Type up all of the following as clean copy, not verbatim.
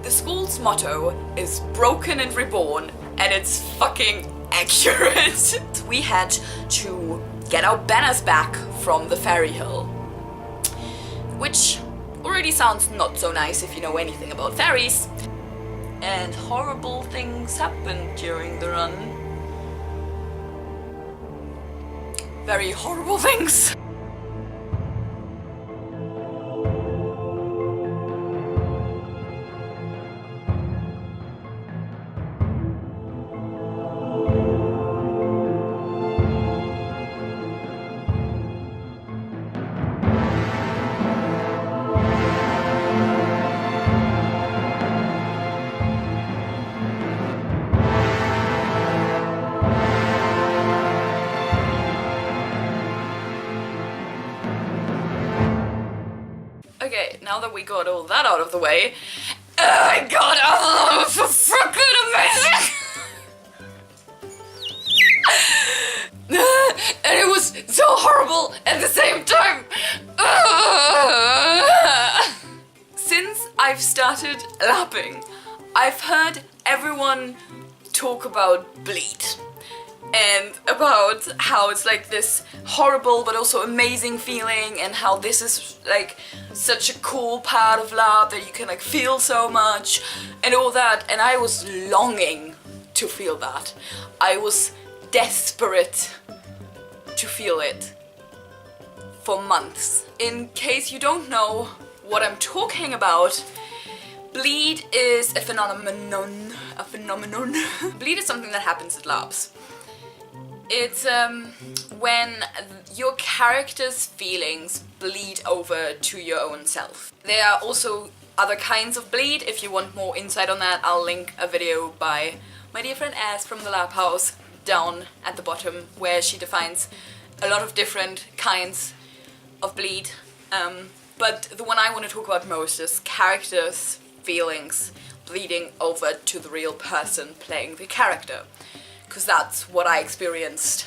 The school's motto is broken and reborn, and it's fucking accurate. We had to get our banners back from the ferry hill, which already sounds not so nice if you know anything about ferries. And horrible things happened during the run. Very horrible things. Okay, now that we got all that out of the way, my god, Avalon was so freaking amazing! And it was so horrible at the same time! Since I've started LARPing, I've heard everyone talk about bleed. And about how it's like this horrible but also amazing feeling, and how this is like such a cool part of LARP that you can like feel so much and all that, and I was longing to feel that. I was desperate to feel it for months. In case you don't know what I'm talking about, bleed is a phenomenon. Bleed is something that happens at LARPs. It's when your character's feelings bleed over to your own self. There are also other kinds of bleed. If you want more insight on that, I'll link a video by my dear friend Az from the LarpHouse down at the bottom, where she defines a lot of different kinds of bleed. But the one I want to talk about most is characters' feelings bleeding over to the real person playing the character. Because that's what I experienced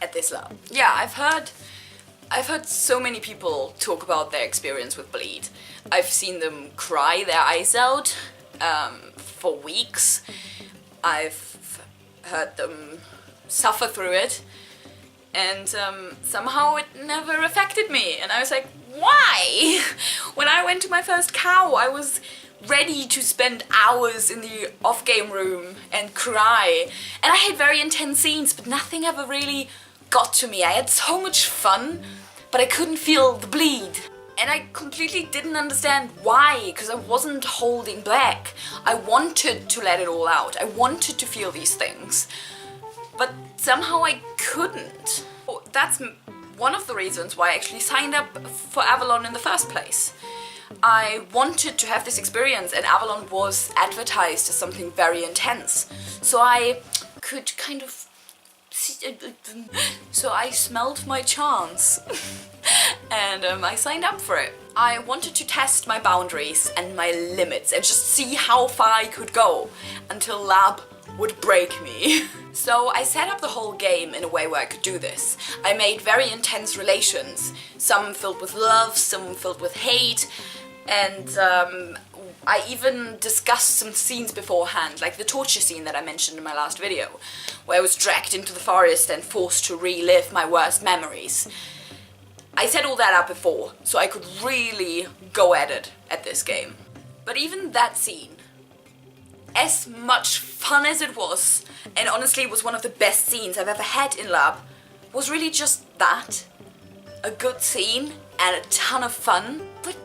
at this LARP. Yeah, I've heard so many people talk about their experience with bleed. I've seen them cry their eyes out for weeks. I've heard them suffer through it, and somehow it never affected me. And I was like, why? When I went to my first cow, I was ready to spend hours in the off-game room and cry. And I had very intense scenes, but nothing ever really got to me. I had so much fun, but I couldn't feel the bleed. And I completely didn't understand why, because I wasn't holding back. I wanted to let it all out. I wanted to feel these things, but somehow I couldn't. That's one of the reasons why I actually signed up for Avalon in the first place. I wanted to have this experience, and Avalon was advertised as something very intense. So I could kind of... So I smelled my chance and I signed up for it. I wanted to test my boundaries and my limits and just see how far I could go until LARP would break me. So I set up the whole game in a way where I could do this. I made very intense relations, some filled with love, some filled with hate, and I even discussed some scenes beforehand, like the torture scene that I mentioned in my last video, where I was dragged into the forest and forced to relive my worst memories. I set all that up before, so I could really go at it at this game. But even that scene, as much fun as it was, and honestly it was one of the best scenes I've ever had in LARP, was really just that. A good scene and a ton of fun, but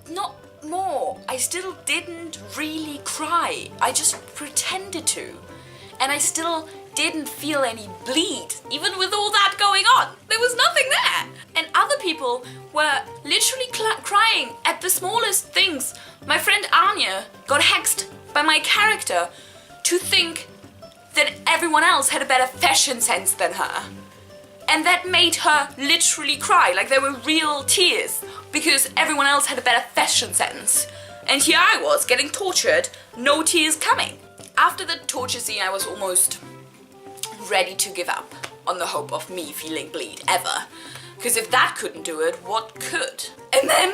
not more. I still didn't really cry. I just pretended to. And I still didn't feel any bleed, even with all that going on. There was nothing there. And other people were literally crying at the smallest things. My friend Anya got hexed by my character to think that everyone else had a better fashion sense than her. And that made her literally cry, like there were real tears, because everyone else had a better fashion sense. And here I was, getting tortured, no tears coming. After the torture scene, I was almost ready to give up on the hope of me feeling bleed, ever. Because if that couldn't do it, what could? And then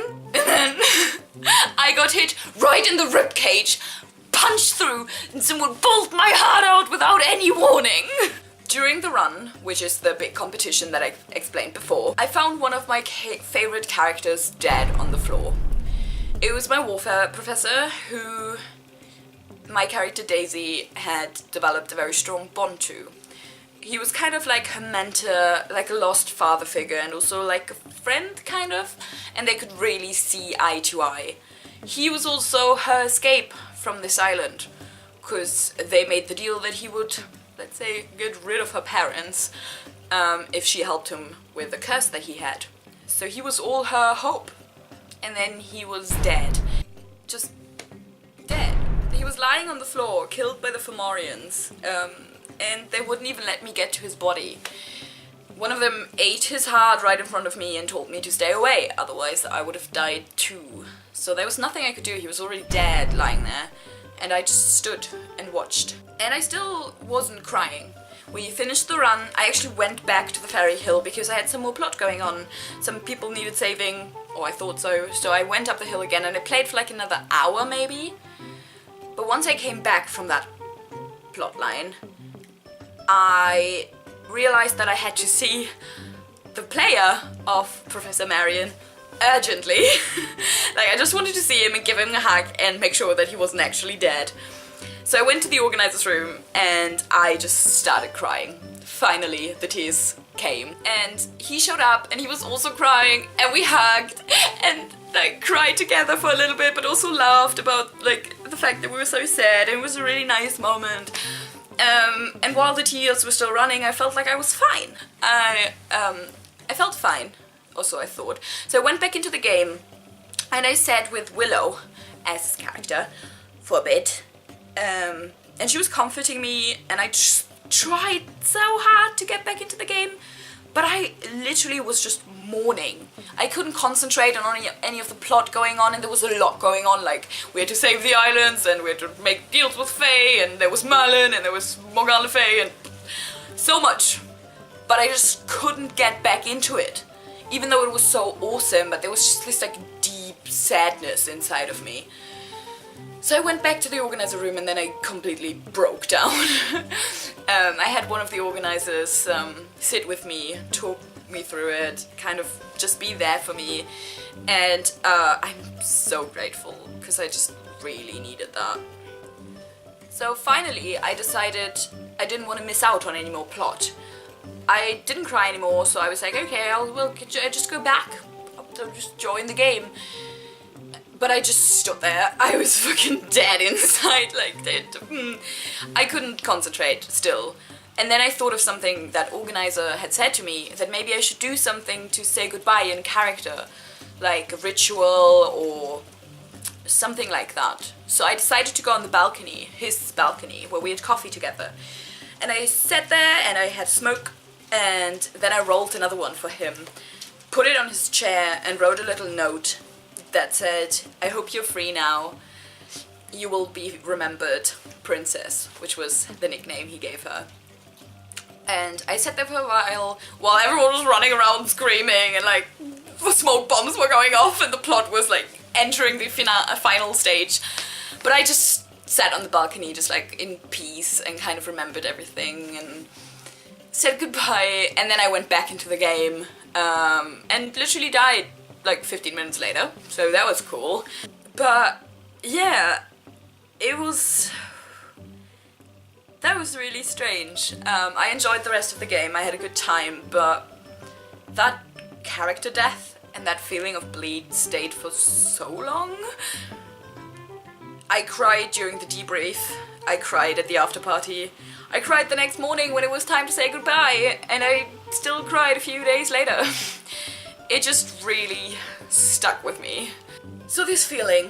I got hit right in the ribcage, punched through, and someone pulled my heart out without any warning. During the run, which is the big competition that I explained before, I found one of my favorite characters dead on the floor. It was my warfare professor, who my character Daisy had developed a very strong bond to. He was kind of like her mentor, like a lost father figure, and also like a friend, kind of, and they could really see eye to eye. He was also her escape from this island, because they made the deal that he would, let's say, get rid of her parents if she helped him with the curse that he had. So he was all her hope. And then he was dead. Just dead. He was lying on the floor, killed by the Fomorians, and they wouldn't even let me get to his body. One of them ate his heart right in front of me and told me to stay away, otherwise I would have died too. So there was nothing I could do, he was already dead, lying there, and I just stood and watched. And I still wasn't crying. We finished the run. I actually went back to the Fairy Hill because I had some more plot going on. Some people needed saving, or I thought so, so I went up the hill again and I played for like another hour maybe. But once I came back from that plot line, I realized that I had to see the player of Professor Marion urgently. Like, I just wanted to see him and give him a hug and make sure that he wasn't actually dead. So I went to the organizer's room and I just started crying. Finally, the tears came. And he showed up and he was also crying, and we hugged and like cried together for a little bit, but also laughed about like the fact that we were so sad, and it was a really nice moment. And while the tears were still running, I felt like I was fine. I felt fine, also I thought. So I went back into the game and I sat with Willow as his character for a bit. And she was comforting me, and I just tried so hard to get back into the game, but I literally was just mourning. I couldn't concentrate on any of the plot going on, and there was a lot going on, like we had to save the islands, and we had to make deals with Faye, and there was Merlin, and there was Morgan Le Fay, and so much. But I just couldn't get back into it, even though it was so awesome, but there was just this like deep sadness inside of me. So I went back to the organizer room and then I completely broke down. I had one of the organizers sit with me, talk me through it, kind of just be there for me, and I'm so grateful because I just really needed that. So finally I decided I didn't want to miss out on any more plot. I didn't cry anymore, so I was like, okay, I'll just go back, I'll just join the game. But I just stood there. I was fucking dead inside, like, I couldn't concentrate still. And then I thought of something that organizer had said to me, that maybe I should do something to say goodbye in character, like a ritual or something like that. So I decided to go on the balcony, his balcony, where we had coffee together. And I sat there and I had smoke, and then I rolled another one for him, put it on his chair and wrote a little note that said, I hope you're free now, you will be remembered, Princess, which was the nickname he gave her. And I sat there for a while everyone was running around screaming and like smoke bombs were going off and the plot was like entering the final stage. But I just sat on the balcony just like in peace and kind of remembered everything and said goodbye, and then I went back into the game and literally died like 15 minutes later, so that was cool. But yeah, that was really strange. I enjoyed the rest of the game, I had a good time, but that character death and that feeling of bleed stayed for so long. I cried during the debrief, I cried at the after party, I cried the next morning when it was time to say goodbye, and I still cried a few days later. It just really stuck with me. So this feeling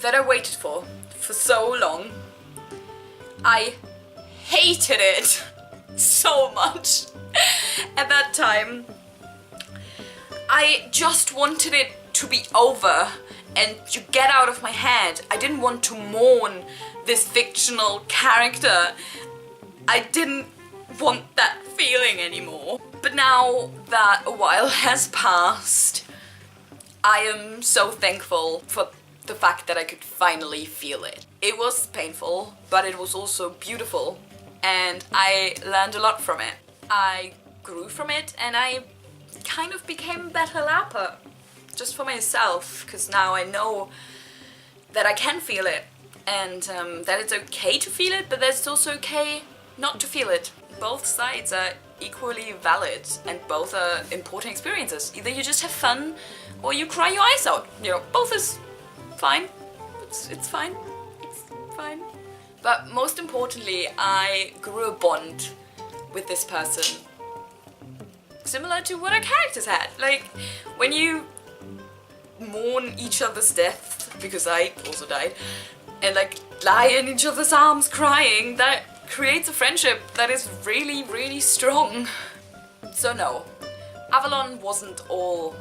that I waited for so long, I hated it so much. At that time, I just wanted it to be over and to get out of my head. I didn't want to mourn this fictional character. I didn't want that feeling anymore. But now that a while has passed, I am so thankful for the fact that I could finally feel it. It was painful, but it was also beautiful, and I learned a lot from it. I grew from it, and I kind of became a better LARPer, just for myself, because now I know that I can feel it, and that it's okay to feel it, but that it's also okay not to feel it. Both sides are equally valid, and both are important experiences. Either you just have fun, or you cry your eyes out. You know, both is fine. It's fine. It's fine. But most importantly, I grew a bond with this person. Similar to what our characters had. Like, when you mourn each other's death, because I also died, and like lie in each other's arms crying, that creates a friendship that is really, really strong. So no, Avalon wasn't all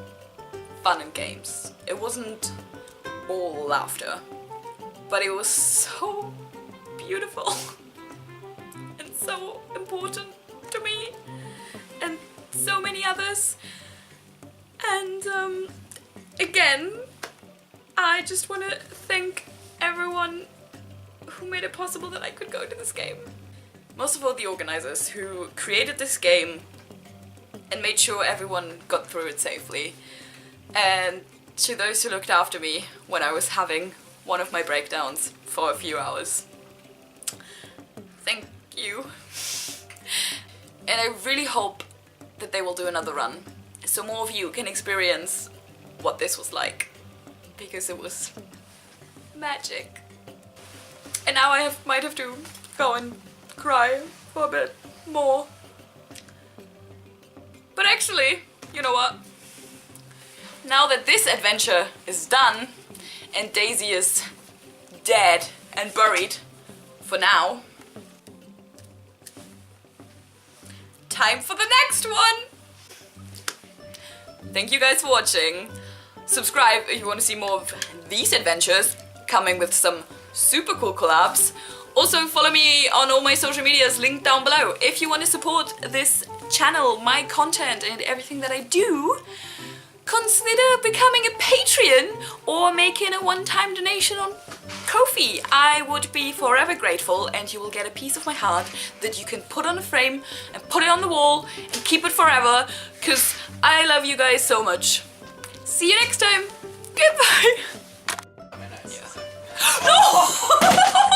fun and games. It wasn't all laughter. But it was so beautiful and so important to me and so many others. And again, I just want to thank everyone who made it possible that I could go to this game. Most of all the organizers who created this game and made sure everyone got through it safely. And to those who looked after me when I was having one of my breakdowns for a few hours. Thank you. And I really hope that they will do another run, so more of you can experience what this was like, because it was magic. And now I might have to go and cry for a bit more. But actually, you know what? Now that this adventure is done, and Daisy is dead and buried, for now, time for the next one! Thank you guys for watching. Subscribe if you want to see more of these adventures, coming with some super cool collabs. Also follow me on all my social medias linked down below. If you want to support this channel, my content and everything that I do, consider becoming a Patreon or making a one-time donation on Ko-fi. I would be forever grateful, and you will get a piece of my heart that you can put on a frame and put it on the wall and keep it forever, because I love you guys so much. See you next time. Goodbye. Nice. Yeah. No!